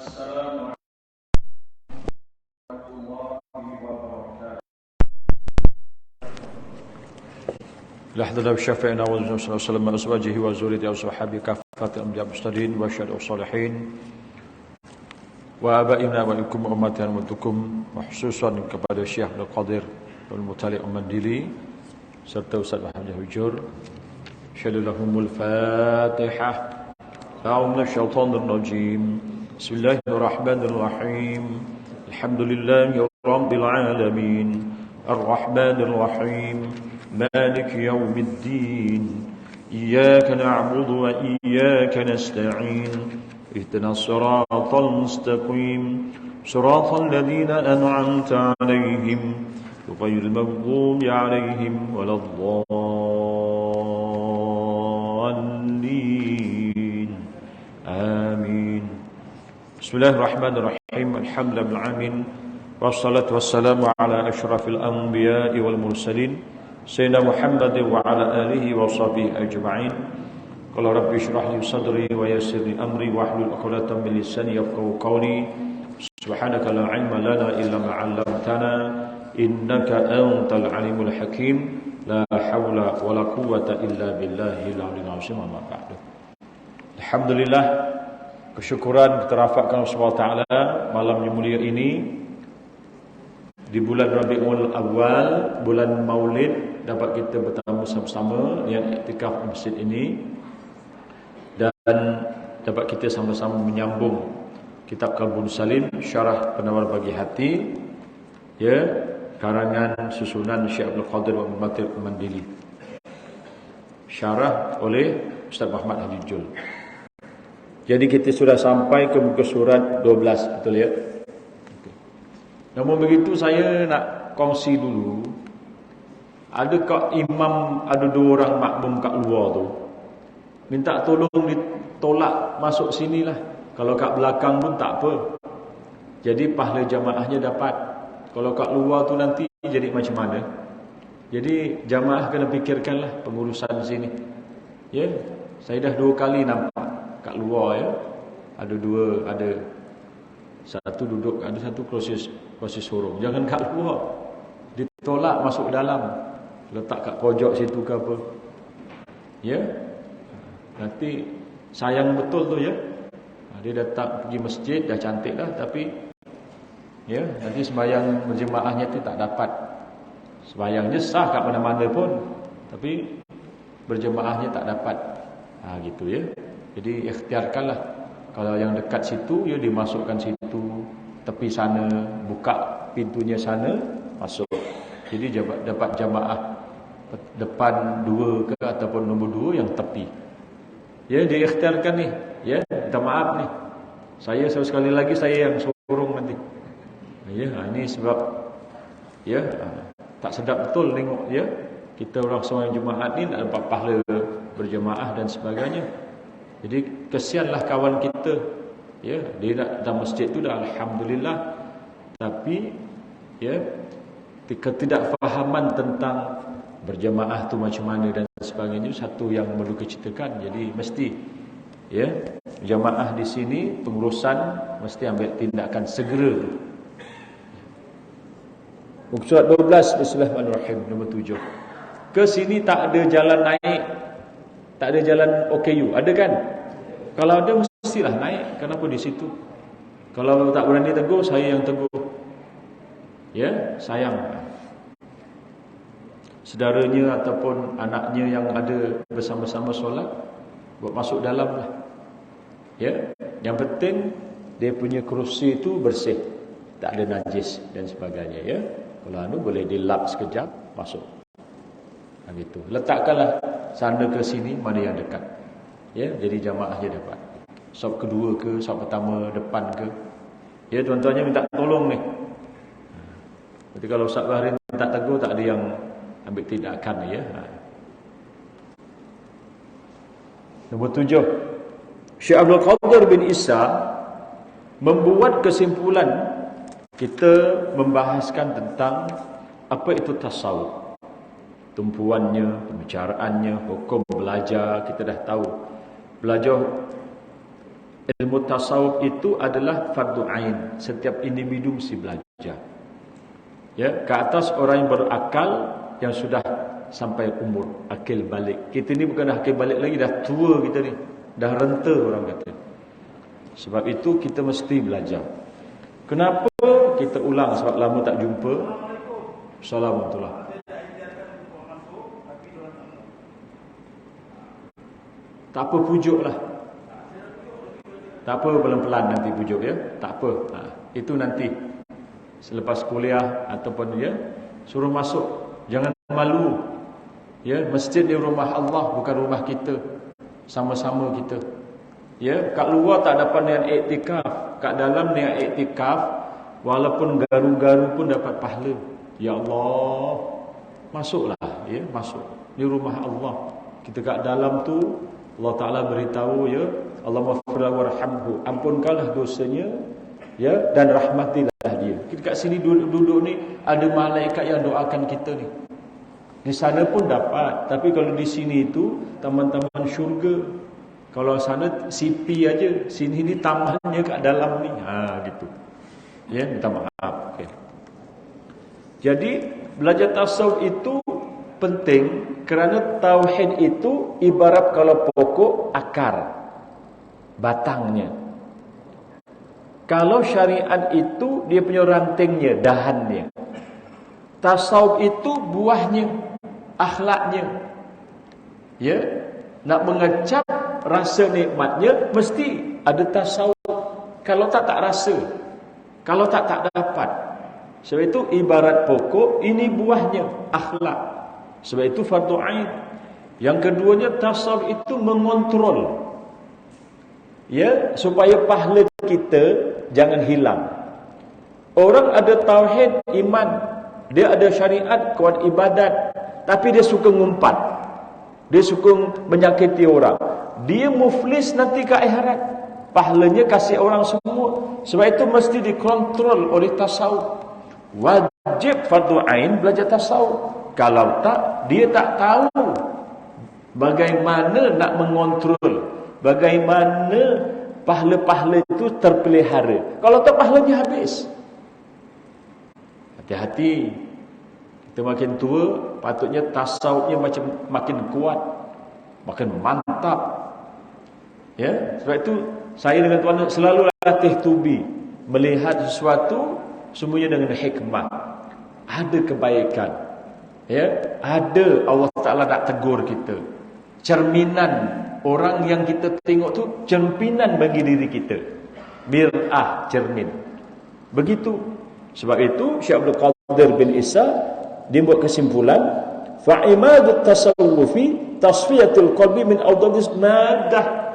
Assalamualaikum warahmatullahi wabarakatuh. Lahdana syafi'ina wa sallallahu alaihi azwajihi wa zurriyyatihi wa sahbihi kafatul anbiya mustadin wa syahadu salihin wa abaina wa ikum ummatan wa tukum wa khususan kepada Syekh Abdul Qadir Abdul Muttalib Al-Mandili serta Ustaz Muhammad Hujur. Syadalahumul Fatihah. A'udzu minasyaitonir rajim. Bismillahirrahmanirrahim. Alhamdulillahi rabbil alamin. Arrahmanir rahim. Maliki yaumiddin. Iyyaka na'budu wa iyyaka nasta'in. Ihdinas siratal mustaqim. Siratal ladzina an'amta 'alaihim ghairil maghdubi 'alaihim waladdallin. Amin. Bismillahirrahmanirrahim. Alhamdulillahirabbil wassalatu wassalamu ala asyrafil anbiya'i wal mursalin sayyidina Muhammad wa ala alihi wa sahbihi ajma'in. Qala rabbi shrah li sadri wa yassir li amri wa hlul 'uqdatam min lisani yafqahu qawli. Subhanaka la 'ilma lana illa ma 'allamtana innaka antal alimul hakim. La haula wa la quwwata illa billahil aliyyil azim. Amma ba'du. Alhamdulillah, kesyukuran terafakkan Allah SWT malam yang mulia ini di bulan Rabiul Awal, bulan Maulid, dapat kita bertemu sama-sama yang iktikaf di masjid ini dan dapat kita sama-sama menyambung kitab Qalbun Salim Syarah Penawar Bagi Hati, ya, karangan susunan Syekh Abdul Qadir Al-Mandili, syarah oleh Ustaz Muhammad Hajijul. Jadi kita sudah sampai ke muka surat 12, betul ya? Namun begitu saya nak kongsi dulu. Adakah imam ada 2 orang makmum kat luar tu, minta tolong ditolak masuk sinilah. Kalau kat belakang pun tak apa. Jadi pahala jamaahnya dapat. Kalau kat luar tu nanti jadi macam mana? Jadi jamaah kena fikirkanlah pengurusan sini. Ya, saya dah 2 kali nampak kat luar, ya. Ada 2, ada satu duduk, ada satu kursi sorong. Jangan kat luar. Ditolak masuk dalam. Letak kat pojok situ ke apa. Ya. Nanti sayang betul tu, ya. Dia datang pergi masjid dah cantik dah, tapi ya, nanti sembahyang berjemaahnya tu tak dapat. Sembahyangnya sah kat mana-mana pun, tapi berjemaahnya tak dapat. Gitu ya. Jadi ikhtiarkanlah. Kalau yang dekat situ, ya dimasukkan situ, tepi sana, buka pintunya sana, masuk. Jadi dapat jamaah depan 2 ke ataupun nombor 2 yang tepi. Ya, diikhtiarkan ni. Ya, minta maaf ni. Saya sekali lagi saya yang sorong nanti. Ya, ini sebab ya tak sedap betul tengok, ya. Kita orang semua jemaat ni tak dapat pahala berjemaah dan sebagainya. Jadi kesianlah kawan kita, ya, dia nak datang masjid tu dah alhamdulillah, tapi ya ketidakfahaman tentang berjemaah tu macam mana dan sebagainya satu yang perlu diceritakan. Jadi mesti, ya, jemaah di sini pengurusan mesti ambil tindakan segera. Muka surat 12, Bismillahirrahmanirrahim, nombor 7. Ke sini tak ada jalan naik, tak ada jalan OKU, ada kan? Kalau ada mestilah naik. Kenapa di situ? Kalau tak berani tegur, saya yang tegur. Ya, sayang. Saudaranya ataupun anaknya yang ada bersama-sama solat, buat masuk dalam lah. Ya, yang penting dia punya kerusi itu bersih, tak ada najis dan sebagainya, ya. Kalau boleh dilap sekejap, masuk. Gitu. Letakkanlah sana ke sini, mana yang dekat. Ya, jadi jamaahnya dapat. Sop kedua ke, sop pertama depan ke. Ya, tuan-tuannya minta tolong ni. Jadi kalau Ustaz Bahrin minta tegur, tak ada yang ambil tindakan, ya. Nombor 7. Syekh Abdul Qadir bin Isa membuat kesimpulan. Kita membahaskan tentang apa itu tasawuf. Tumpuannya, pembicaraannya, hukum belajar, kita dah tahu. Belajar ilmu tasawuf itu adalah fardu ain. Setiap individu mesti belajar. Ya, ke atas orang yang berakal, yang sudah sampai umur akil balik. Kita ni bukan dah akil balik lagi, dah tua kita ni, dah renta orang kata. Sebab itu kita mesti belajar. Kenapa kita ulang? Sebab lama tak jumpa. Assalamualaikum. Tak apa, pujuklah. Tak apa, pelan-pelan nanti pujuk ya. Tak apa. Itu nanti selepas kuliah ataupun ya, suruh masuk. Jangan malu. Ya, masjid ni rumah Allah, bukan rumah kita. Sama-sama kita. Ya, kat luar tak dapat niat iktikaf, kat dalam niat iktikaf, walaupun garu-garu pun dapat pahala. Ya Allah, masuklah, ya, masuk. Ni rumah Allah. Kita kat dalam tu Allah Taala beritahu, ya, Allah warhamhu, ampunkanlah dosanya, ya, dan rahmatilah dia. Kita kat sini duduk ni ada malaikat yang doakan kita ni. Di sana pun dapat, tapi kalau di sini itu taman-taman syurga. Kalau sana sipi aja, sini ni tamannya kat dalam ni. Gitu. Ya, minta maaf. Okay. Jadi belajar tasawuf itu penting kerana tauhid itu ibarat kalau pokok, akar, batangnya. Kalau syariat itu dia punya rantingnya, dahannya. Tasawuf itu buahnya, akhlaknya. Ya, nak mengecap rasa nikmatnya mesti ada tasawuf. Kalau tak rasa. Kalau tak dapat. Sebab itu ibarat pokok, ini buahnya, akhlak. Sebab itu fardu ain. Yang keduanya, tasawuf itu mengontrol. Ya, supaya pahala kita jangan hilang. Orang ada tauhid, iman, dia ada syariat, kuat ibadat, tapi dia suka ngumpat. Dia suka menyakiti orang. Dia muflis nanti ke akhirat. Pahalanya kasih orang semua. Sebab itu mesti dikontrol oleh tasawuf. Wajib fardu ain belajar tasawuf. Kalau tak, dia tak tahu bagaimana nak mengontrol, bagaimana pahala-pahala itu terpelihara. Kalau tak, pahalanya habis. Hati-hati. Kita makin tua, patutnya tasawufnya makin kuat, makin mantap. Ya, sebab itu saya dengan tuan selalu latih tubi, melihat sesuatu semuanya dengan hikmah. Ada kebaikan. Ya, ada Allah Taala nak tegur kita. Cerminan orang yang kita tengok tu cerminan bagi diri kita. Mir'ah, cermin. Begitu. Sebab itu Syekh Abdul Qadir bin Isa dia buat kesimpulan, fa'imadut tasawufi tasfiyatul qalbi min awdadis madah.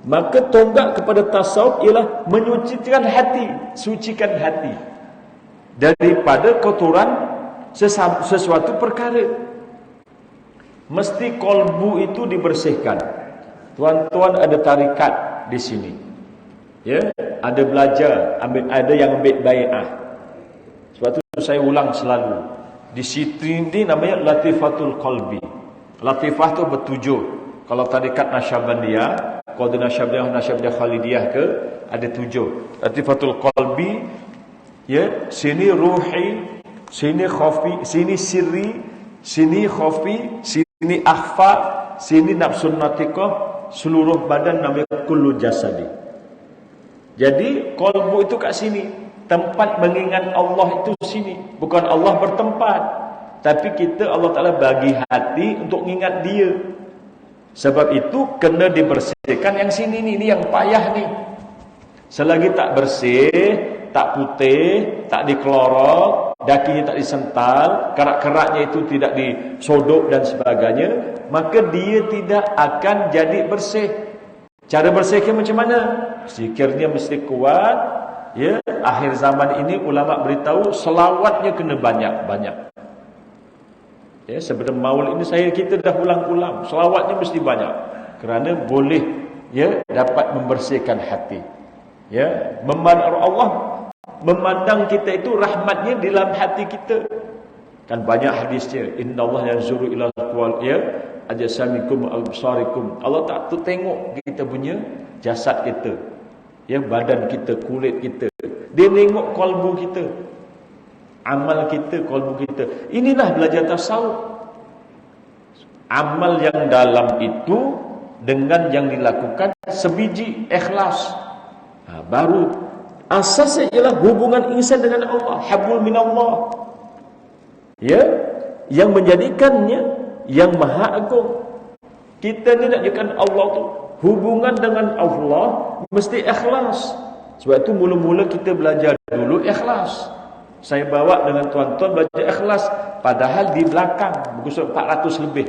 Maka tonggak kepada tasawuf ialah menyucikan hati, sucikan hati daripada kotoran sesuatu perkara. Mesti kolbu itu dibersihkan. Tuan-tuan ada tarikat di sini. Ya, ada belajar, ada yang ambil bai'ah. Sebab itu saya ulang selalu. Di situ ini namanya latifatul qalbi. Latifah tu bertujuh. Kalau tarikat Nasyabandiyah, Qadir Nasyabandiyah Khalidiyah ke, ada 7. Latifatul qalbi, ya, sini ruhi, sini khafi, sini sirri, sini khafi, sini akhfa, sini nafsun natiqah, seluruh badan namanya kullu jasadi. Jadi qalbu itu kat sini, tempat mengingat Allah itu sini, bukan Allah bertempat, tapi kita Allah Taala bagi hati untuk ingat Dia. Sebab itu kena dibersihkan yang sini ni, ini yang payah ni. Selagi tak bersih, tak putih, tak dikelorok, dakinya tak disental, kerak-keraknya itu tidak disodok dan sebagainya, maka dia tidak akan jadi bersih. Cara bersihnya macam mana? Zikirnya mesti kuat. Ya, akhir zaman ini ulama beritahu selawatnya kena banyak-banyak. Ya, sebelum Maulid ini kita dah ulang-ulang, selawatnya mesti banyak kerana boleh, ya, dapat membersihkan hati. Ya, Allah memandang kita itu rahmatnya di dalam hati kita. Kan banyak hadisnya, innallaha yanzuru ila ya ajsamikum absarikum. Allah tak tu tengok kita punya jasad kita. Ya, badan kita, kulit kita. Dia tengok kalbu kita, amal kita, kalbu kita. Inilah belajar tasawuf. Amal yang dalam itu dengan yang dilakukan sebiji ikhlas. Baru asasnya ialah hubungan insan dengan Allah, hablum minallah. Ya, yang menjadikannya yang maha agung. Kita ni nak jadikan Allah tu hubungan dengan Allah mesti ikhlas. Sebab itu mula-mula kita belajar dulu ikhlas. Saya bawa dengan tuan-tuan belajar ikhlas, padahal di belakang buku surat 400 lebih.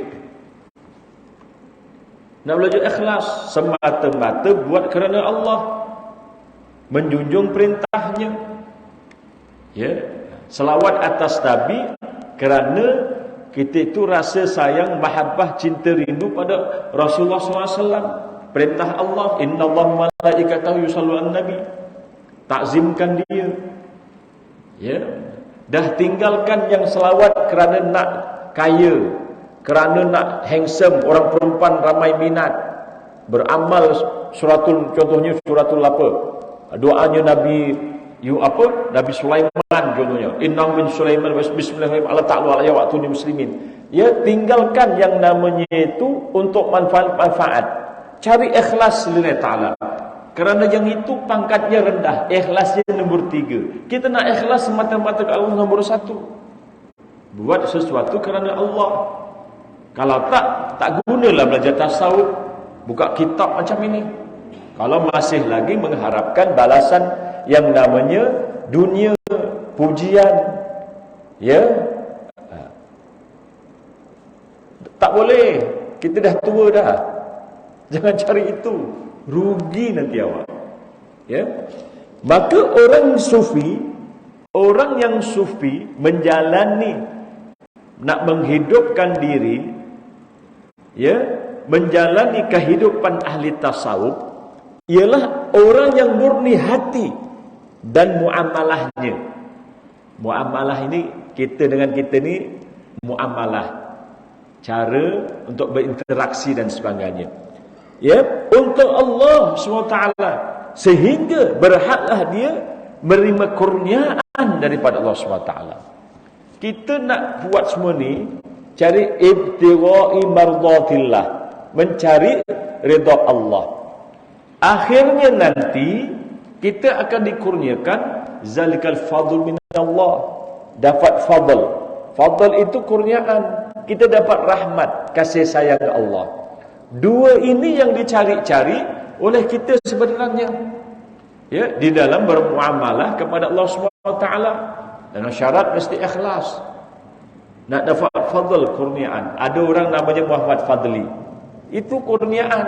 Nak belajar ikhlas semata-mata buat kerana Allah, menjunjung perintahnya. Ya, selawat atas Nabi kerana kita itu rasa sayang, mahabbah, cinta, rindu pada Rasulullah SAW. Perintah Allah, innallaha malaikatahu yusalluna 'alan nabi. Takzimkan dia. Ya, dah tinggalkan yang selawat kerana nak kaya, kerana nak handsome, orang perempuan ramai minat. Beramal contohnya suratul apa? Doanya Nabi Nabi Sulaiman contohnya. Inna min Sulaiman wa bismillahirrahmanirrahim ala ta'ala alayya wa atuni muslimin. Ya, tinggalkan yang namanya itu untuk manfaat. Cari ikhlas lillahi ta'ala. Kerana yang itu pangkatnya rendah, ikhlasnya nombor 3. Kita nak ikhlas semata-mata ke Allah nombor 1. Buat sesuatu kerana Allah. Kalau tak gunalah belajar tasawuf, buka kitab macam ini. Kalau masih lagi mengharapkan balasan yang namanya dunia, pujian, ya, tak boleh. Kita dah tua dah. Jangan cari itu, rugi nanti awak. Ya, maka orang yang sufi menjalani, nak menghidupkan diri, ya, menjalani kehidupan ahli tasawuf, ialah orang yang murni hati dan muamalahnya. Muamalah ini, kita dengan kita ni muamalah, cara untuk berinteraksi dan sebagainya. Ya, untuk Allah SWT, sehingga berhaklah dia menerima kurniaan daripada Allah SWT. Kita nak buat semua ni cari ibtigha'i mardatillah, mencari redha Allah. Akhirnya nanti kita akan dikurniakan zalikal fadl minallah, dapat fadl. Fadl itu kurniaan, kita dapat rahmat, kasih sayang Allah. Dua ini yang dicari-cari oleh kita sebenarnya, ya, di dalam bermuamalah kepada Allah SWT. Dengan syarat mesti ikhlas. Nak dapat fadl, kurniaan. Ada orang namanya Muhammad Fadli, itu kurniaan.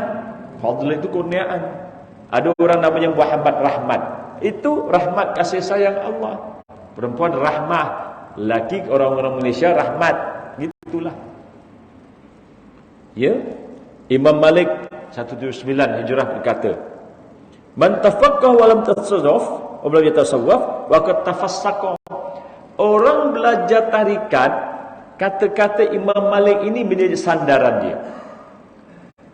Fadl itu kurniaan. Ada orang namanya Muhammad Rahmat, itu rahmat, kasih sayang Allah. Perempuan rahmah, laki orang-orang Malaysia rahmat, gitulah. Ya, Imam Malik 179 Hijrah berkata, man tafaqqah wa lam tasawwaf, wa lam yatasawwaf wa qad tafassaqa. Orang belajar tarikat, kata-kata Imam Malik ini menjadi sandaran dia.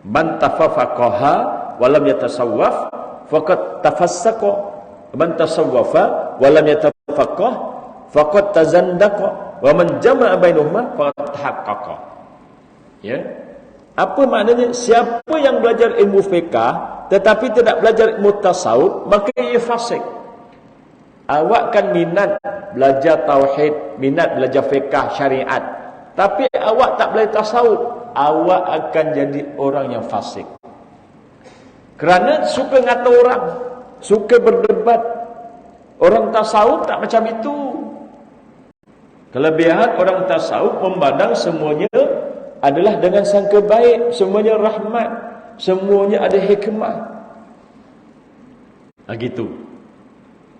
Man tafaqqaha wa lam yatasawwaf faqad tafassaqa, man tasawwafa wa lam yatafaqqah faqad tazandaqa, wa man jama'a bainahuma faqad tahaqqaqa. Ya, apa maknanya? Siapa yang belajar ilmu fiqh tetapi tidak belajar ilmu tasawuf, maka ia fasik. Awak kan minat belajar tauhid, minat belajar fiqh syariat, tapi awak tak belajar tasawuf, awak akan jadi orang yang fasik. Kerana suka ngata orang, suka berdebat. Orang tasawuf tak macam itu. Kelebihan orang tasawuf memandang semuanya adalah dengan sangka baik, semuanya rahmat, semuanya ada hikmah. Gitu.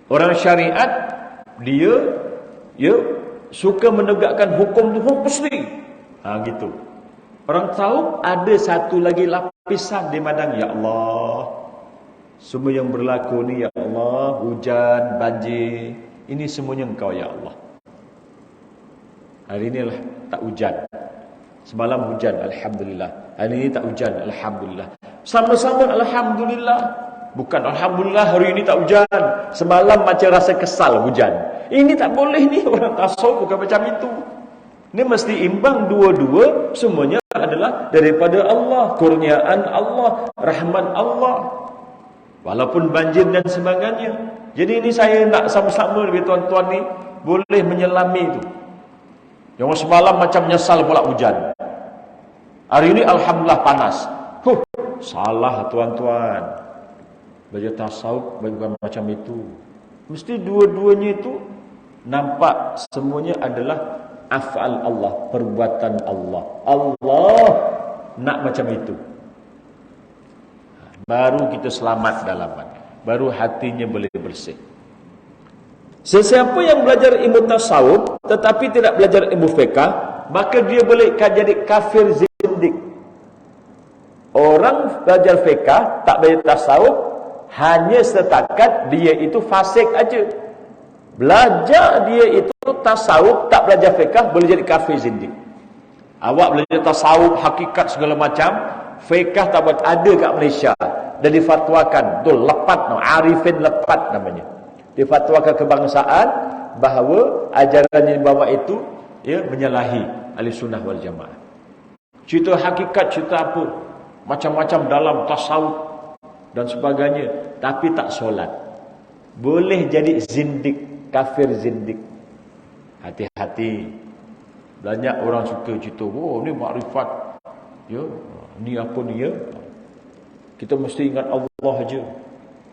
Orang syariat, dia suka menegakkan hukum tu mesti. Gitu. Orang tahu ada satu lagi lapisan di madang, ya Allah, semua yang berlaku ni ya Allah, hujan, banjir, ini semuanya Engkau ya Allah. Hari inilah tak hujan. Semalam hujan, alhamdulillah. Hari ini tak hujan, alhamdulillah. Sama-sama alhamdulillah. Bukan alhamdulillah hari ini tak hujan, semalam macam rasa kesal hujan. Ini tak boleh ni, orang tasawuf bukan macam itu. Ini mesti imbang dua-dua, semuanya adalah daripada Allah, kurniaan Allah, rahmat Allah. Walaupun banjir dan sebagainya. Jadi ini saya nak sama-sama dengan tuan-tuan ni boleh menyelami itu. Yang semalam macam menyesal pula hujan. Hari ini alhamdulillah panas. Salah tuan-tuan. Belajar tasawuf bukan macam itu. Mesti dua-duanya itu nampak semuanya adalah af'al Allah, perbuatan Allah. Allah nak macam itu. Baru kita selamat dalaman. Baru hatinya boleh bersih. Sesiapa yang belajar ilmu tasawuf tetapi tidak belajar ilmu fiqh, maka dia boleh jadi kafir zindik. Orang belajar fiqh tak belajar tasawuf, hanya setakat dia itu fasik aja. Belajar dia itu tasawuf, tak belajar fiqh, boleh jadi kafir zindik. Awak belajar tasawuf, hakikat segala macam, fiqh tak buat ada kat Malaysia. Dan difatwakan, betul, lepat, arifin lepat namanya. Difatwakan kebangsaan bahawa ajaran yang dibawa itu menyalahi ahli sunnah wal jamaah. Cerita hakikat, cerita apa, macam-macam dalam tasawuf dan sebagainya, tapi tak solat, boleh jadi zindik, kafir zindik. Hati-hati. Banyak orang suka cerita, oh ni makrifat, ya, ni apa ni ya. Kita mesti ingat Allah aja.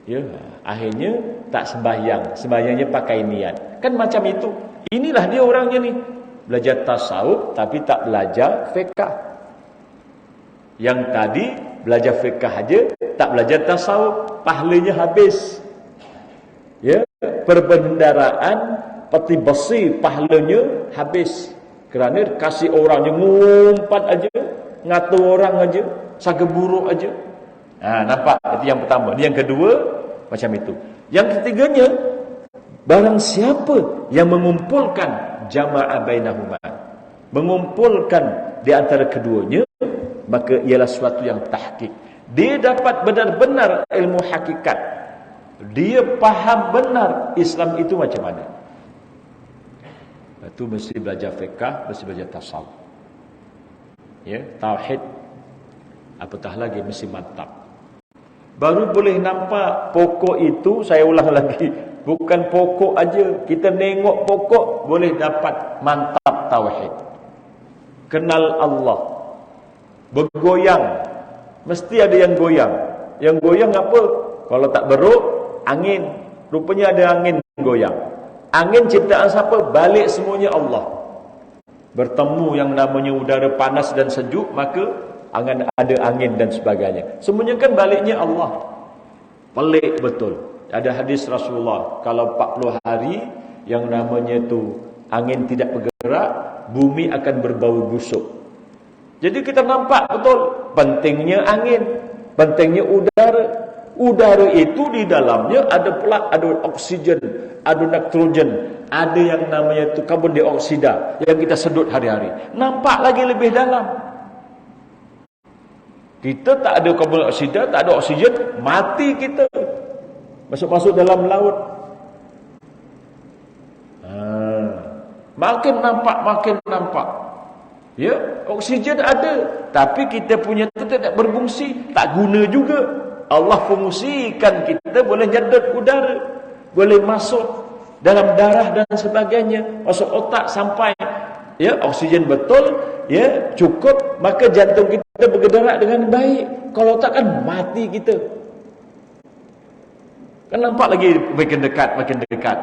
Ya, akhirnya tak sembahyang, sembahyangnya pakai niat. Kan macam itu. Inilah dia orangnya ni. Belajar tasawuf tapi tak belajar fiqh. Yang tadi belajar fiqh aja, tak belajar tasawuf, pahalanya habis. Ya, perbendaraan peti besi pahalanya habis. Kerana kasih orangnya ngumpat aja, ngatur orang aja, saga buruk aja. Nampak? Itu yang pertama. Yang kedua, macam itu. Yang ketiganya, barang siapa yang mengumpulkan jama'ah bainahuma, mengumpulkan di antara keduanya, maka ialah suatu yang tahqiq. Dia dapat benar-benar ilmu hakikat. Dia faham benar Islam itu macam mana. Itu mesti belajar fiqh, mesti belajar tasawuf. Ya, tauhid apatah lagi mesti mantap. Baru boleh nampak pokok itu, saya ulang lagi, bukan pokok aja. Kita nengok pokok boleh dapat mantap tauhid. Kenal Allah. Bergoyang, mesti ada yang goyang. Yang goyang apa? Kalau tak beruk, angin. Rupanya ada angin goyang. Angin ciptaan siapa? Balik semuanya Allah. Bertemu yang namanya udara panas dan sejuk, maka ada angin dan sebagainya. Semuanya kan baliknya Allah. Pelik betul. Ada hadis Rasulullah, kalau 40 hari yang namanya tu angin tidak bergerak, bumi akan berbau busuk. Jadi kita nampak betul pentingnya angin, pentingnya udara. Udara itu di dalamnya ada oksigen, ada nitrogen, ada yang namanya itu karbon dioksida yang kita sedut hari-hari. Nampak lagi lebih dalam. Kita tak ada karbon dioksida, tak ada oksigen, mati kita. Masuk-masuk dalam laut. Makin nampak. Ya, oksigen ada, tapi kita punya itu tidak berfungsi, tak guna juga. Allah fungsikan kita boleh nyedot udara, boleh masuk dalam darah dan sebagainya, masuk otak sampai ya oksigen betul, ya cukup, maka jantung kita bergerak dengan baik. Kalau tak kan mati kita. Kan nampak lagi makin dekat.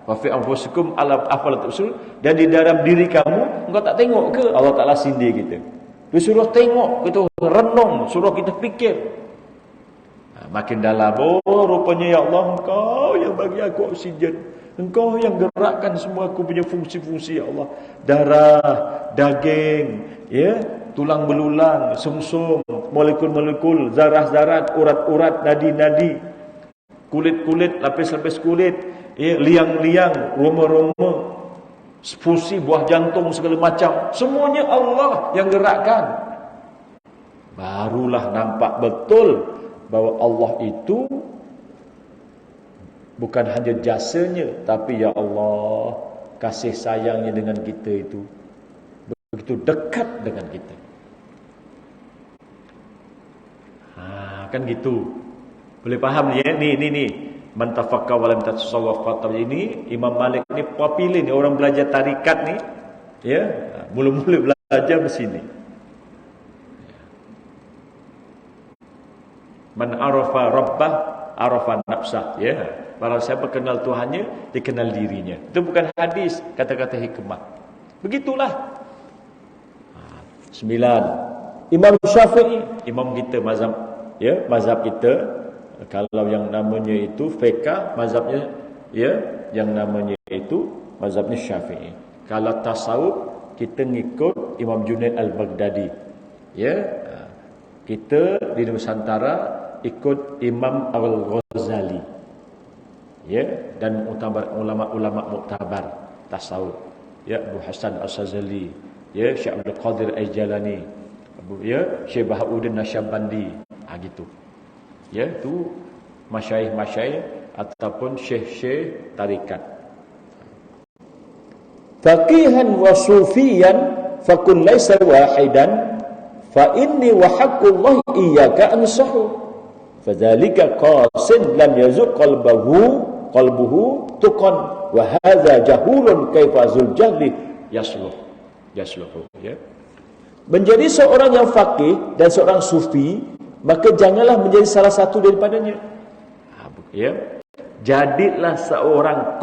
Wa fi anfusikum ala afala tusul, dan di dalam diri kamu engkau tak tengok ke Allah Taala sindir kita. Dia suruh tengok, kita renung, suruh kita fikir. Makin dalam, oh rupanya ya Allah, engkau yang bagi aku oksigen, engkau yang gerakkan semua aku punya fungsi-fungsi ya Allah. Darah, daging, ya, tulang belulang, sumsum, molekul-molekul, zarah-zarah, urat-urat, nadi-nadi, kulit-kulit, lapis-lapis kulit, ya, liang-liang, roma-roma, fungsi buah jantung segala macam, semuanya Allah yang gerakkan. Barulah nampak betul bahawa Allah itu Bukan hanya jasanya, tapi ya Allah, kasih sayangnya dengan kita itu begitu dekat dengan kita. Kan gitu. Boleh faham ni ya? Ni. Man tafakka wa lam tatasawwaf ini Imam Malik ni popular ni, orang belajar tarikat ni, ya, mula-mula belajar di sini. Man arafa rabbah arafa nafsah, ya. Barang siapa kenal Tuhannya, dia kenal dirinya. Itu bukan hadis, kata-kata hikmah. Begitulah. 9. Imam Syafi'i, imam kita mazhab, ya, mazhab kita. Kalau yang namanya itu fiqh, mazhabnya, ya, yang namanya itu mazhabnya Syafi'i. Kalau tasawuf, kita ngikut Imam Junaid Al-Baghdadi, ya. Kita di Nusantara ikut Imam Al-Ghazali, ya, dan ulama-ulama muktabar tasawuf, ya, Abu Hasan As-Sazali, ya, Syekh Abdul Qadir Al-Jalani, ya, Syekh Bahauddin Nasyabandi, gitu. Ya, itu masyayikh ataupun syekh-syekh tarikat. Faqihan wa sufiyan fakun laisa wahidan fa inni wa haqqullahi iyyaka ansahu fadzalika qasin lam yazuq qalbuhu tuqan wa hadza jahulun kaifa zul jahli yasluhu, ya. Menjadi seorang yang faqih dan seorang sufi, maka janganlah menjadi salah satu daripadanya. Ya. Jadilah seorang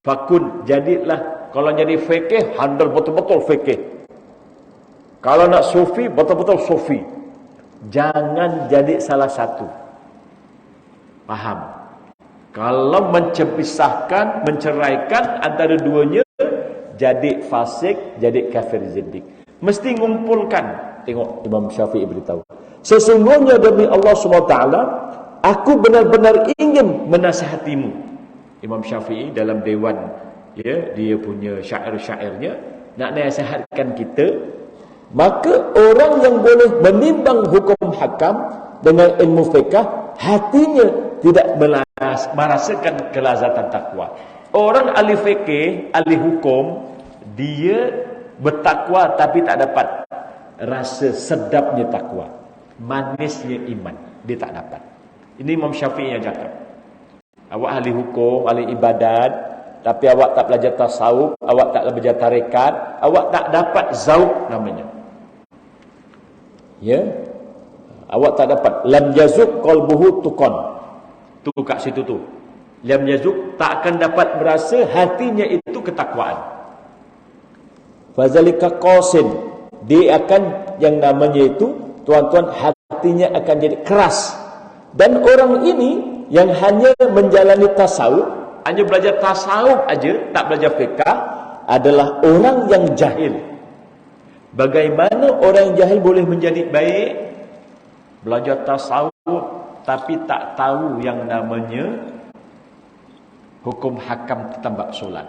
fakun, jadilah. Kalau jadi fikih, handal betul-betul fikih. Kalau nak sufi, betul-betul sufi. Jangan jadi salah satu. Paham? Kalau menceraikan antara duanya, jadi fasik, jadi kafir zindik. Mesti ngumpulkan. Tengok Imam Syafi'i beritahu, sesungguhnya demi Allah SWT, aku benar-benar ingin menasihatimu. Imam Syafi'i dalam dewan, ya, dia punya syair-syairnya nak nasihatkan kita. Maka orang yang boleh menimbang hukum hakam dengan ilmu fiqh, hatinya tidak merasakan kelazatan takwa. Orang ahli fiqh, ahli hukum, dia bertakwa tapi tak dapat rasa sedapnya takwa, manisnya iman, dia tak dapat. Ini Imam Syafi'i yang cakap. Awak ahli hukum, ahli ibadat, tapi awak tak belajar tasawuf, awak tak belajar tarekat, awak tak dapat zauq namanya. Ya, awak tak dapat. Lam yazuk qalbuhu tuqan. Tu kat situ tu. Lam yazuk, tak akan dapat merasa hatinya itu ketakwaan. Fazalika qasin, dia akan, yang namanya itu, tuan-tuan, hatinya akan jadi keras. Dan orang ini yang hanya menjalani tasawuf, hanya belajar tasawuf aja, tak belajar fiqh, adalah orang yang jahil. Bagaimana orang yang jahil boleh menjadi baik? Belajar tasawuf tapi tak tahu yang namanya hukum hakam tentang solat.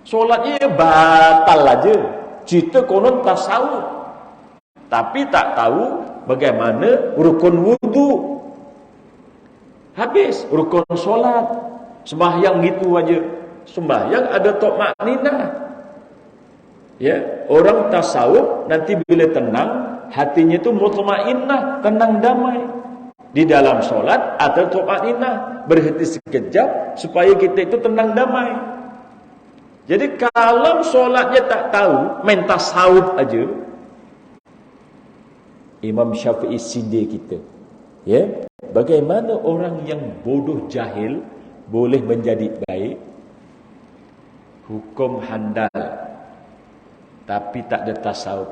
Solatnya batal aja. Cerita konon tasawuf, tapi tak tahu bagaimana rukun wudu. Habis rukun solat, sembahyang gitu aja. Sembahyang ada tumakninah. Ya, orang tasawuf nanti bila tenang, hatinya itu mutmainnah, tenang damai. Di dalam solat ada tumakninah, berhenti sekejap supaya kita itu tenang damai. Jadi kalau solatnya tak tahu, main tasawuf aja, Imam Syafi'i sindir kita. Ya, bagaimana orang yang bodoh jahil boleh menjadi baik? Hukum handal, tapi tak ada tasawuf.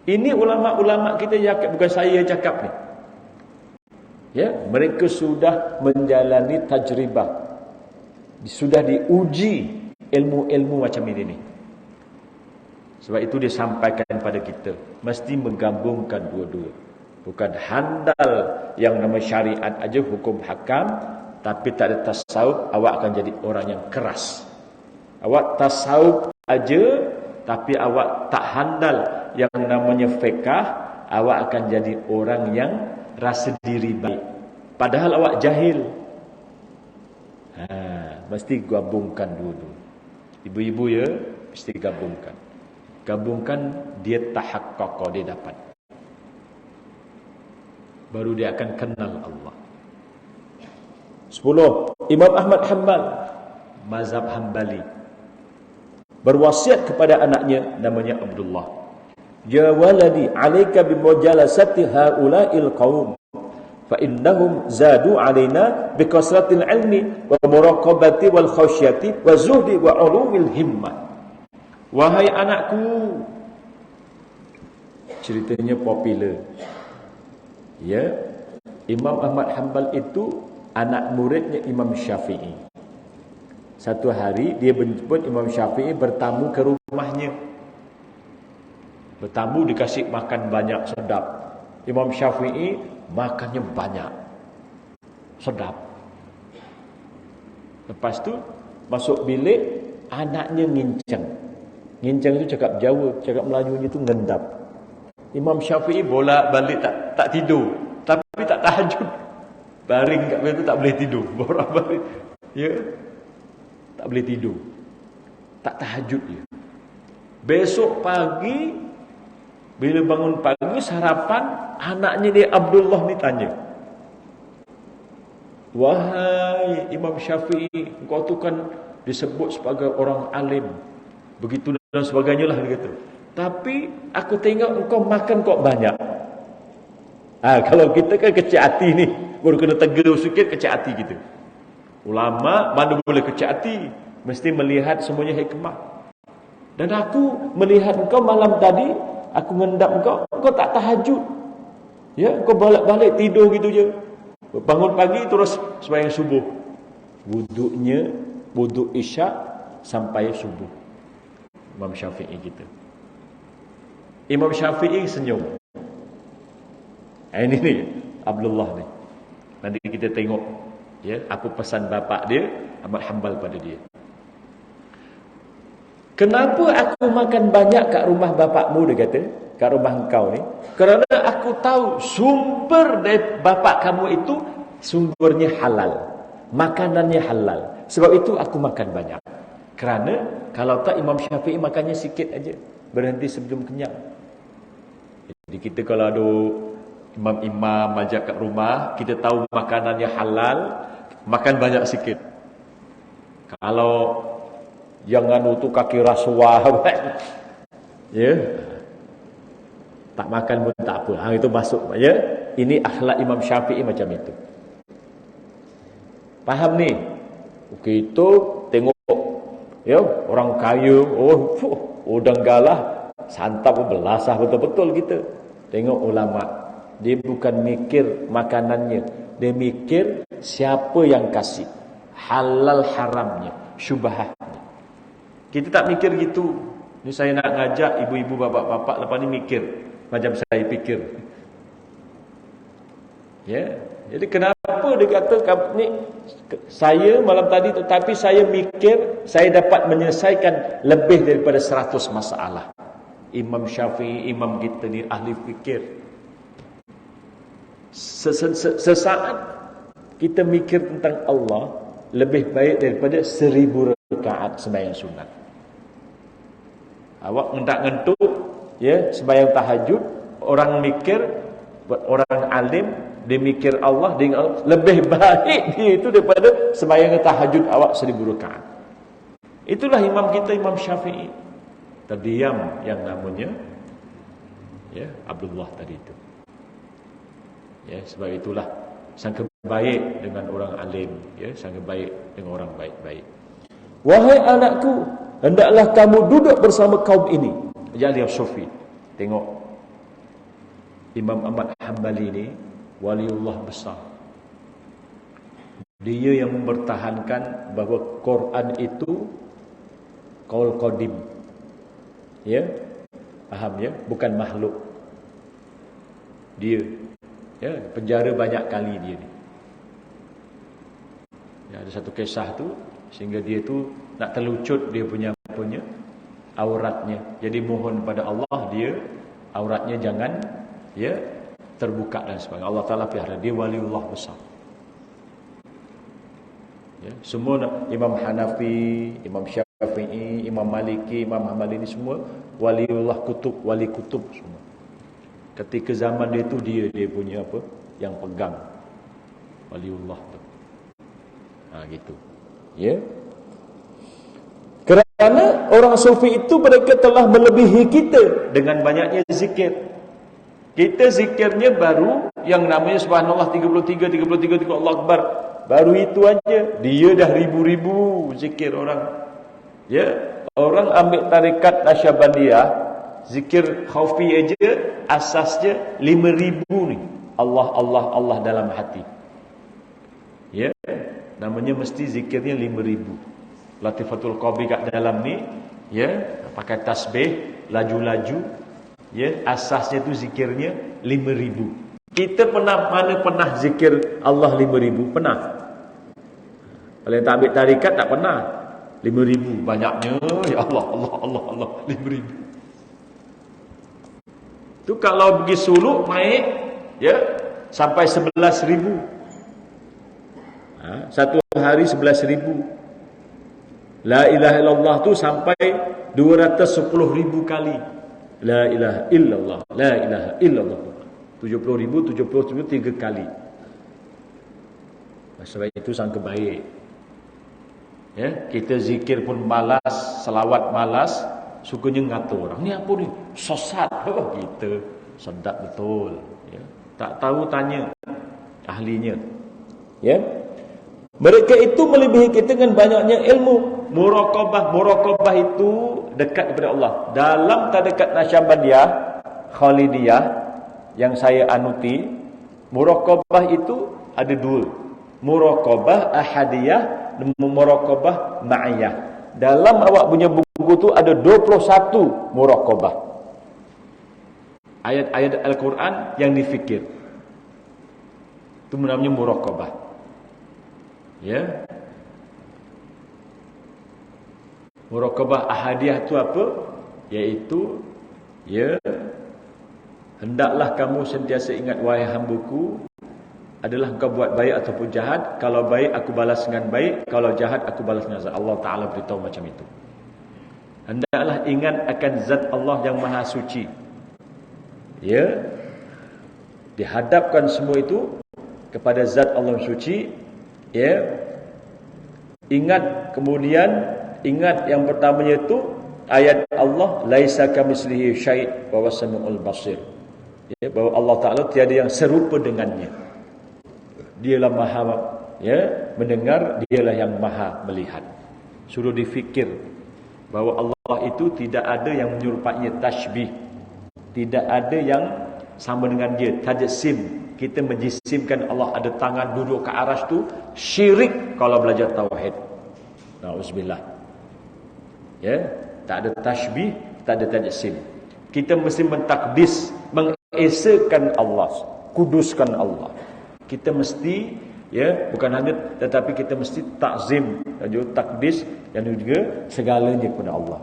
Ini ulama-ulama kita cakap, bukan saya cakap ni. Ya, mereka sudah menjalani tajribah, sudah diuji ilmu-ilmu macam ini. Sebab itu dia sampaikan pada kita, mesti menggabungkan dua-dua. Bukan handal yang nama syariat aja, hukum hakam, tapi tak ada tasawuf, awak akan jadi orang yang keras. Awak tasawuf aja, tapi awak tak handal yang namanya fiqh, awak akan jadi orang yang rasa diri baik. Padahal awak jahil. Mesti gabungkan dulu. Ibu-ibu ya, mesti gabungkan. Gabungkan, dia tahaqqaqa, dia dapat. Baru dia akan kenal Allah. 10. Imam Ahmad Hanbal, mazhab Hanbali, berwasiat kepada anaknya namanya Abdullah. Ya waladi, alayka bimujalasati haula'il qaum fa innahum zadu alaina bikasratil ilmi wa muraqabati wal khasyati wa zuhdi wa ulumil himmah. Wahai anakku, ceritanya popular. Ya, Imam Ahmad Hanbal itu anak muridnya Imam Syafi'i. Satu hari dia menjemput Imam Syafi'i bertamu ke rumahnya. Bertamu, dikasih makan banyak, sedap. Imam Syafi'i makannya banyak, sedap. Lepas tu masuk bilik, anaknya ngincang. Ngincang itu cakap Jawa, cakap Melayunya itu ngendap. Imam Syafi'i bolak-balik tak tidur, tapi tak tahajud. Baring kat situ tak boleh tidur. Bolak-balik. Ya. Tak boleh tidur. Tak tahajud dia. Besok pagi, bila bangun pagi sarapan, anaknya dia Abdullah ni tanya, wahai Imam Syafi'i, engkau tu kan disebut sebagai orang alim, begitu dan sebagainya lah dia kata. Tapi aku tengok engkau makan kok banyak. Kalau kita kan kecil hati ni, baru kena tegur sikit, kecil hati kita. Ulama mana boleh kecil hati, mesti melihat semuanya hikmah. Dan aku melihat engkau malam tadi, aku ngendap engkau tak tahajud. Ya, engkau balik-balik tidur gitu je. Bangun pagi terus sembahyang subuh. Wuduknya wuduk isyak sampai subuh. Imam Syafi'i kita. Imam Syafi'i senyum. Ini ni Abdullah ni. Nanti kita tengok ya, apa pesan bapak dia Ahmad Hanbal pada dia. Kenapa aku makan banyak kat rumah bapakmu, dia kata, kat rumah engkau ni? Kerana aku tahu sumber dari bapak kamu itu sumbernya halal, makanannya halal. Sebab itu aku makan banyak. Kerana kalau tak Imam Syafi'i makannya sikit aja, berhenti sebelum kenyang. Jadi kita kalau ada imam-imam ajak kat rumah, kita tahu makanannya halal, makan banyak sikit. Kalau jangan tu kaki rasuah, ya, tak makan pun tak apa. Itu masuk, ya. Ini akhlak Imam Syafi'i macam itu. Faham ni? Kita tengok, ya, orang kaya, udang galah, santap belasah betul-betul kita. Tengok ulama, dia bukan mikir makanannya, dia mikir siapa yang kasih, halal haramnya, syubhatnya. Kita tak mikir gitu. Ni saya nak ngajak ibu-ibu, bapak-bapak lepas ni mikir macam saya fikir. Ya. Jadi kenapa dia kata ni saya malam tadi, tetapi saya mikir saya dapat menyelesaikan lebih daripada 100 masalah. Imam Syafi'i, imam kita ni ahli fikir. Sesaat kita mikir tentang Allah lebih baik daripada 1000 rakaat sembahyang sunat. Awak ngentak-ngentuk, ya, sembahyang tahajud, orang mikir, orang alim, dia mikir Allah, dia lebih baik dia itu daripada sembahyang tahajud awak 1000 rakaat. Itulah imam kita, Imam Syafi'i. Terdiam yang namanya, ya, Abdullah tadi itu. Ya, sebab itulah sangka baik dengan orang alim, ya, sangka baik dengan orang baik-baik. Wahai anakku, hendaklah kamu duduk bersama kaum ini. Jadi Sufi. Tengok Imam Ahmad Hanbali ini waliullah besar. Dia yang mempertahankan bahawa Quran itu qaul qadim. Ya? Faham ya? Bukan makhluk. Dia, ya, penjara banyak kali dia ni. Ya, ada satu kisah tu sehingga dia tu nak terlucut dia punya auratnya. Jadi mohon pada Allah dia auratnya jangan, ya, terbuka dan sebagainya. Allah Taala pelihara dia, waliullah besar. Ya, semua Imam Hanafi, Imam Syafi'i, Imam Maliki, Imam Hanbali ini semua waliullah kutub, wali kutub semua. Ketika zaman dia tu dia punya apa? Yang pegang waliullah tu. Gitu. Ya. Kerana orang sufi itu mereka telah melebihi kita dengan banyaknya zikir. Kita zikirnya baru yang namanya subhanallah 33 Allah Akbar. Baru itu aja. Dia dah ribu-ribu zikir orang. Ya, orang ambil tarikat Nasyabandiyah, zikir khaufi aja asasnya 5,000 ni. Allah dalam hati. Ya, namanya mesti zikirnya 5,000. Latifatul Qalbi kat dalam ni, ya, pakai tasbih, laju-laju, ya, asasnya tu zikirnya 5,000. Kita mana pernah zikir Allah 5,000? Pernah? Kalau yang tak ambil tarikat tak pernah. 5,000 banyaknya, ya Allah 5,000. Tu kalau pergi suluk naik, ya, sampai 11,000. Satu hari 11,000. La ilaha illallah tu sampai 210,000 kali. La ilaha illallah, la ilaha illallah. 70,000, 3 kali. Sebab itu sangka baik. Ya, kita zikir pun malas, selawat malas, sukanya ngatur orang. Ni apa ni? Sesat. Kita sedap betul. Ya. Tak tahu tanya ahlinya. Ya. Mereka itu melebihi kita dengan banyaknya ilmu. Muraqabah itu dekat kepada Allah. Dalam tarikat Nasyabandiyah, Khalidiyah yang saya anuti, muraqabah itu ada dua. Muraqabah ahadiyah dan muraqabah ma'iyah. Dalam awak punya buku tu ada 21 muraqabah. Ayat-ayat Al-Quran yang difikir. Itu namanya muraqabah. Ya. Muraqabah ahadiyah itu apa? Yaitu, ya, hendaklah kamu sentiasa ingat wahai hambaku, adalah engkau buat baik ataupun jahat. Kalau baik aku balas dengan baik, kalau jahat aku balas dengan zat. Allah Ta'ala beritahu macam itu. Hendaklah ingat akan zat Allah yang maha suci. Ya. Dihadapkan semua itu kepada zat Allah yang suci. Ya. Ingat, kemudian ingat yang pertamanya itu ayat Allah, laisa kamitslihi syai' wa huwas samiul basir. Ya, bahwa Allah Taala tiada yang serupa dengannya. Dialah maha, ya, mendengar, dialah yang maha melihat. Suruh difikir bahwa Allah itu tidak ada yang menyerupainya, tashbih. Tidak ada yang sama dengan dia, tajsim. Kita menjisimkan Allah ada tangan, duduk ke aras tu syirik kalau belajar tauhid. Nauzubillah. Ya, tak ada tashbih, tak ada tajsim. Kita mesti mentakdis, mengesakan Allah, kuduskan Allah. Kita mesti, ya, bukan hanya, tetapi kita mesti takzim dan juga takdis dan juga segalanya kepada Allah.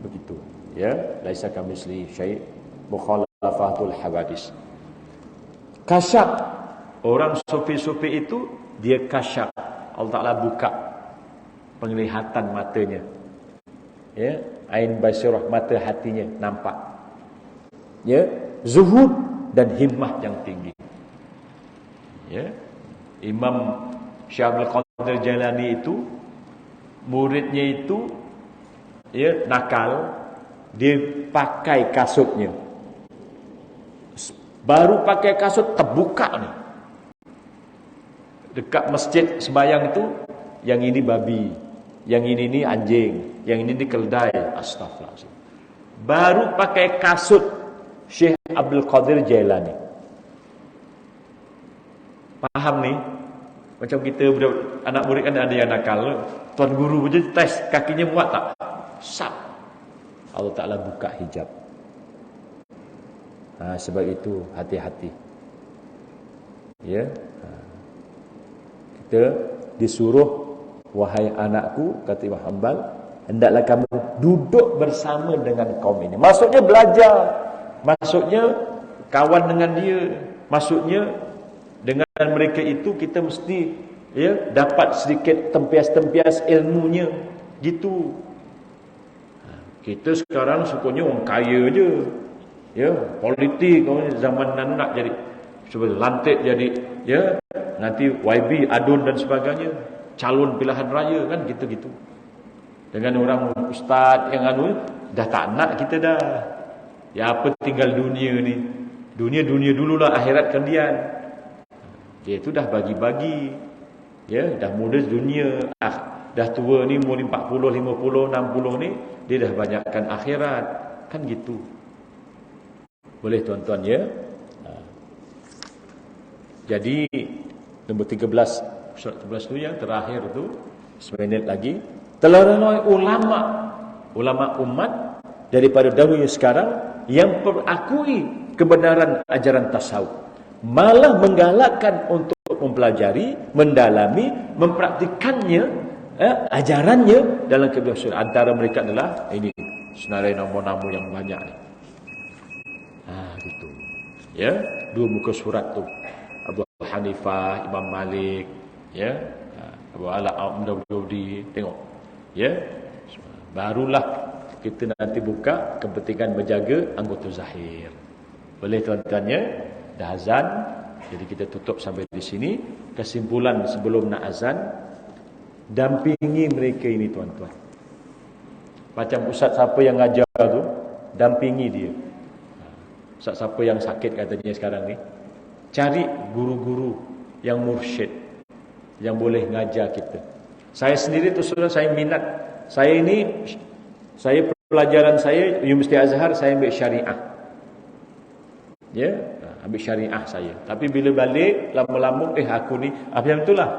Begitu, ya, laisa kamitslihi syai' mukhalafatul hawadis. Kasyaf. Orang sufi-sufi itu dia kasyaf. Allah Ta'ala buka penglihatan matanya. Ya, ain basirah, mata hatinya nampak. Ya, zuhud dan himmah yang tinggi. Ya. Imam Syekh Abdul Qadir Jailani itu muridnya itu, ya, nakal, dia pakai kasutnya. Baru pakai kasut terbuka ni. Dekat masjid sembahyang itu, yang ini babi, yang ini ni anjing, yang ini ni keledai. Astagfirullah. Baru pakai kasut Syekh Abdul Qadir Jailani. Faham ni? Macam kita anak murid kan ada yang nakal. Tuan guru je tes kakinya muat tak? Sap. Allah Ta'ala buka hijab. Sebab itu hati-hati. Ya. Kita disuruh, wahai anakku, kata Imam Hanbal, hendaklah kamu duduk bersama dengan kaum ini. Maksudnya belajar, maksudnya kawan dengan dia, maksudnya dengan mereka itu kita mesti ya, dapat sedikit tempias-tempias ilmunya, gitu. Kita sekarang sukanya orang kaya je, ya, politik zaman nan nak jadi sebab lantik jadi, ya, nanti YB adun dan sebagainya, calon pilihan raya kan, gitu-gitu. Dengan orang ustaz yang dah tak nak kita dah. Ya apa tinggal dunia ni. Dunia dululah, akhirat kemudian. Dia tu dah bagi-bagi. Ya, dah muda dunia, dah tua ni umur 40, 50, 60 ni, dia dah banyakkan akhirat. Kan gitu. Boleh tuan-tuan, ya. Jadi nombor 13, surat 13 tu yang terakhir tu, seminit lagi. Telah ramai ulama umat daripada dahulu sekarang yang berakui kebenaran ajaran tasawuf, malah menggalakkan untuk mempelajari, mendalami, mempraktikannya, ajarannya dalam kehidupan. Antara mereka adalah ini senarai nama-nama yang banyak ni. Gitu. Ya, dua muka surat tu. Abu Hanifah, Imam Malik, ya, Abu Ala Al-Mudawdi, tengok. Ya. Barulah kita nanti buka kepentingan menjaga anggota zahir. Boleh tuan-tuan, ya? Dah azan. Jadi kita tutup sampai di sini. Kesimpulan sebelum nak azan, dampingi mereka ini tuan-tuan. Macam ustaz siapa yang ngajar tu, dampingi dia. Ustaz siapa yang sakit katanya sekarang ni, cari guru-guru yang mursyid, yang boleh ngajar kita. Saya sendiri tu sudah saya minat. Saya pelajaran saya Universiti Azhar, saya ambil syariah. Ya, ambil syariah saya. Tapi bila balik lama-lama aku ni macam itulah.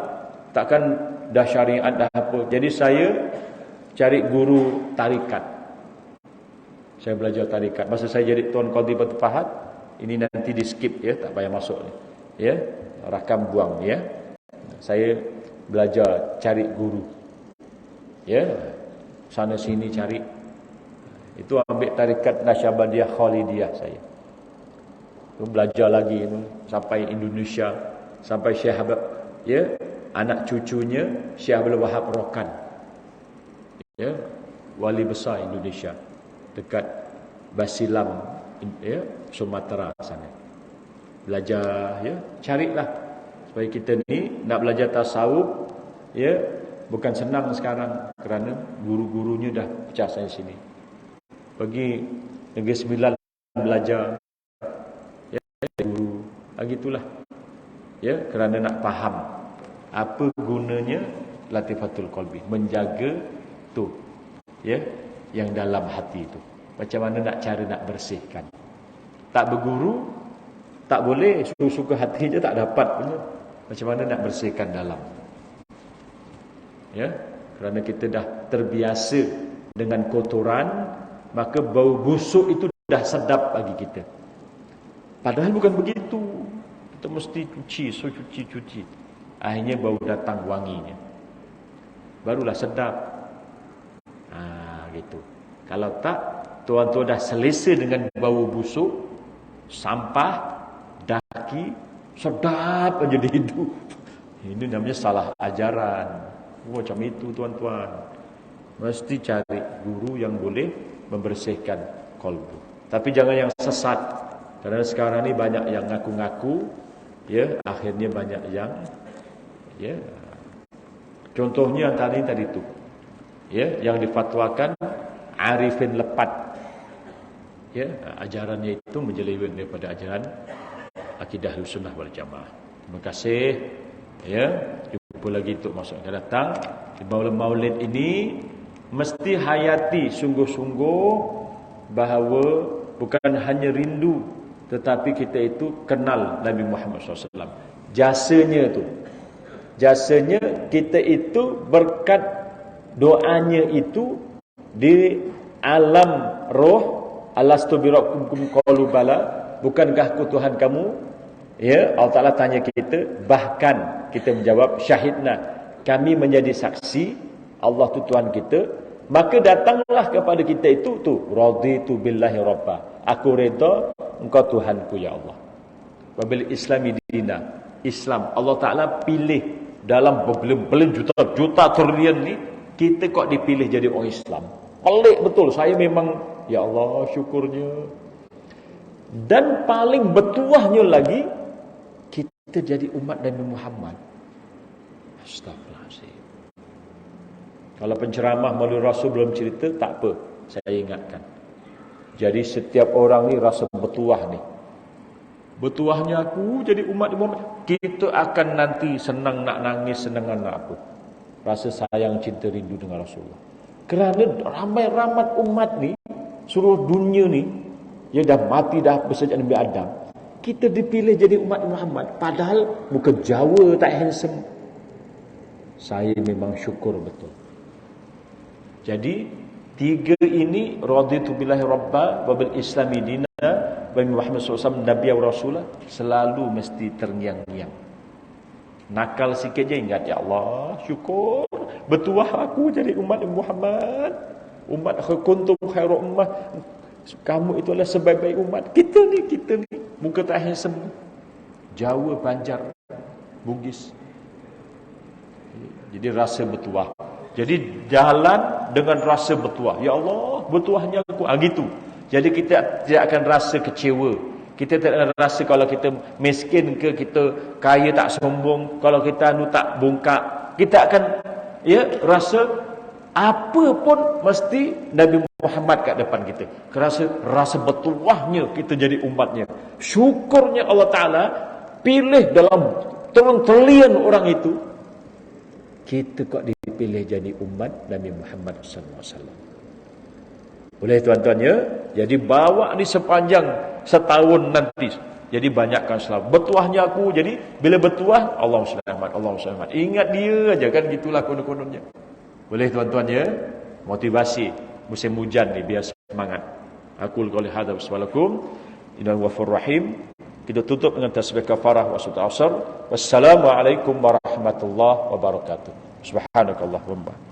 Takkan dah syariat dah apa. Jadi saya cari guru tarikat. Saya belajar tarikat. Masa saya jadi Tuan Qadhi Batu Pahat, ini nanti di skip, ya, tak payah masuk ni. Ya, rakam buang, ya. Saya belajar cari guru. Ya, sana sini cari. Itu ambil tarikat Nasyabandiyah Khalidiyah saya. Itu belajar lagi sampai Indonesia, sampai Syekh Habib, ya, anak cucunya Syekh Abdul Wahab Rokan. Ya, wali besar Indonesia dekat Basilam, ya, Sumatera sana. Belajar, ya, carilah supaya kita ni nak belajar tasawuf, ya, bukan senang sekarang kerana guru-gurunya dah pecah sana sini. Pergi Negeri Sembilan belajar, ya, guru, gitulah. Ya, kerana nak faham apa gunanya Latifatul Qalbi, menjaga tu, ya, yang dalam hati itu. Macam mana nak cara nak bersihkan. Tak berguru, tak boleh, suka-suka hati je tak dapat punya. Macam mana nak bersihkan dalam. Ya, kerana kita dah terbiasa dengan kotoran, maka bau busuk itu dah sedap bagi kita. Padahal bukan begitu. Kita mesti cuci. Akhirnya bau datang wanginya. Barulah sedap. Gitu. Kalau tak, tuan-tuan dah selesa dengan bau busuk, sampah, daki, sedap aja di hidup. Ini namanya salah ajaran. Macam itu tuan-tuan. Mesti cari guru yang boleh membersihkan kolbu. Tapi jangan yang sesat. Kerana sekarang ni banyak yang ngaku-ngaku, ya, akhirnya banyak yang, ya. Contohnya antara ini tadi tu, ya, yang difatwakan Arifin Lepat. Ya, ajarannya itu menjeliwet daripada ajaran akidah Ahlussunnah wal Jamaah. Terima kasih. Ya, jumpa lagi untuk masa akan datang. Di maulid ini mesti hayati sungguh-sungguh bahawa bukan hanya rindu, tetapi kita itu kenal Nabi Muhammad SAW. Jasanya kita itu berkat doanya itu di alam roh. Alastu birabbikum qalu bala, bukankah aku Tuhan kamu? Ya, Allah Taala tanya kita, bahkan kita menjawab syahidna, kami menjadi saksi Allah tu Tuhan kita. Maka datanglah kepada kita itu tu, raditu billahi rabba, aku redha engkau Tuhanku ya Allah. Wabil islami dina, Islam Allah Taala pilih dalam berbilion-bilion juta triliun ni, kita kok dipilih jadi orang Islam. Pelik betul. Saya memang, ya Allah, syukurnya. Dan paling bertuahnya lagi, kita jadi umat Nabi Muhammad. Astagfirullahaladzim. Kalau penceramah melalui Rasul belum cerita, tak apa, saya ingatkan. Jadi setiap orang ni rasa bertuah ni. Bertuahnya aku jadi umat Muhammad. Kita akan nanti senang nak nangis, senang nak apa. Rasa sayang, cinta, rindu dengan Rasulullah. Kerana ramai-ramai umat ni, seluruh dunia ni, yang dah mati dah bersejak Nabi Adam, kita dipilih jadi umat Muhammad. Padahal muka Jawa tak handsome. Saya memang syukur betul. Jadi tiga ini, raditu billahi rabba wa bil islami dina wa Muhammad SAW Nabi wa Rasulullah, selalu mesti terngiang-ngiang. Nakal sikit je ingat, ya Allah, syukur bertuah aku jadi umat Muhammad. Umat kuntum khairu ummah. Kamu itu adalah sebaik-baik umat. Kita ni muka tak handsome. Jawa, Banjar, Bugis. Jadi rasa bertuah. Jadi jalan dengan rasa bertuah. Ya Allah, bertuahnya aku. Gitu. Jadi kita tidak akan rasa kecewa. Kita tidak akan rasa kalau kita miskin ke, kita kaya tak sombong, kalau kita tak bongkak. Kita akan rasa apa pun mesti Nabi Muhammad kat depan kita. Rasa bertuahnya kita jadi umatnya. Syukurnya Allah Ta'ala pilih dalam trilion orang itu, kita kok dipilih jadi umat Nabi Muhammad SAW. Boleh tuan-tuannya, jadi bawa ni sepanjang setahun nanti. Jadi banyakkan selawat. Bertuahnya aku, jadi bila bertuah, Allahumma shalli Muhammad, Allahumma shalli Muhammad. Ingat dia aja kan, gitulah konon-kononnya. Boleh tuan-tuannya, motivasi musim hujan ni biar semangat. Aqul qouli hadza wassalamualaikum innahu ghafurur rahim. Kita tutup dengan tasbih kafarah wa sunnah asar. Wassalamualaikum warahmatullahi wabarakatuh. Subhanakallahumma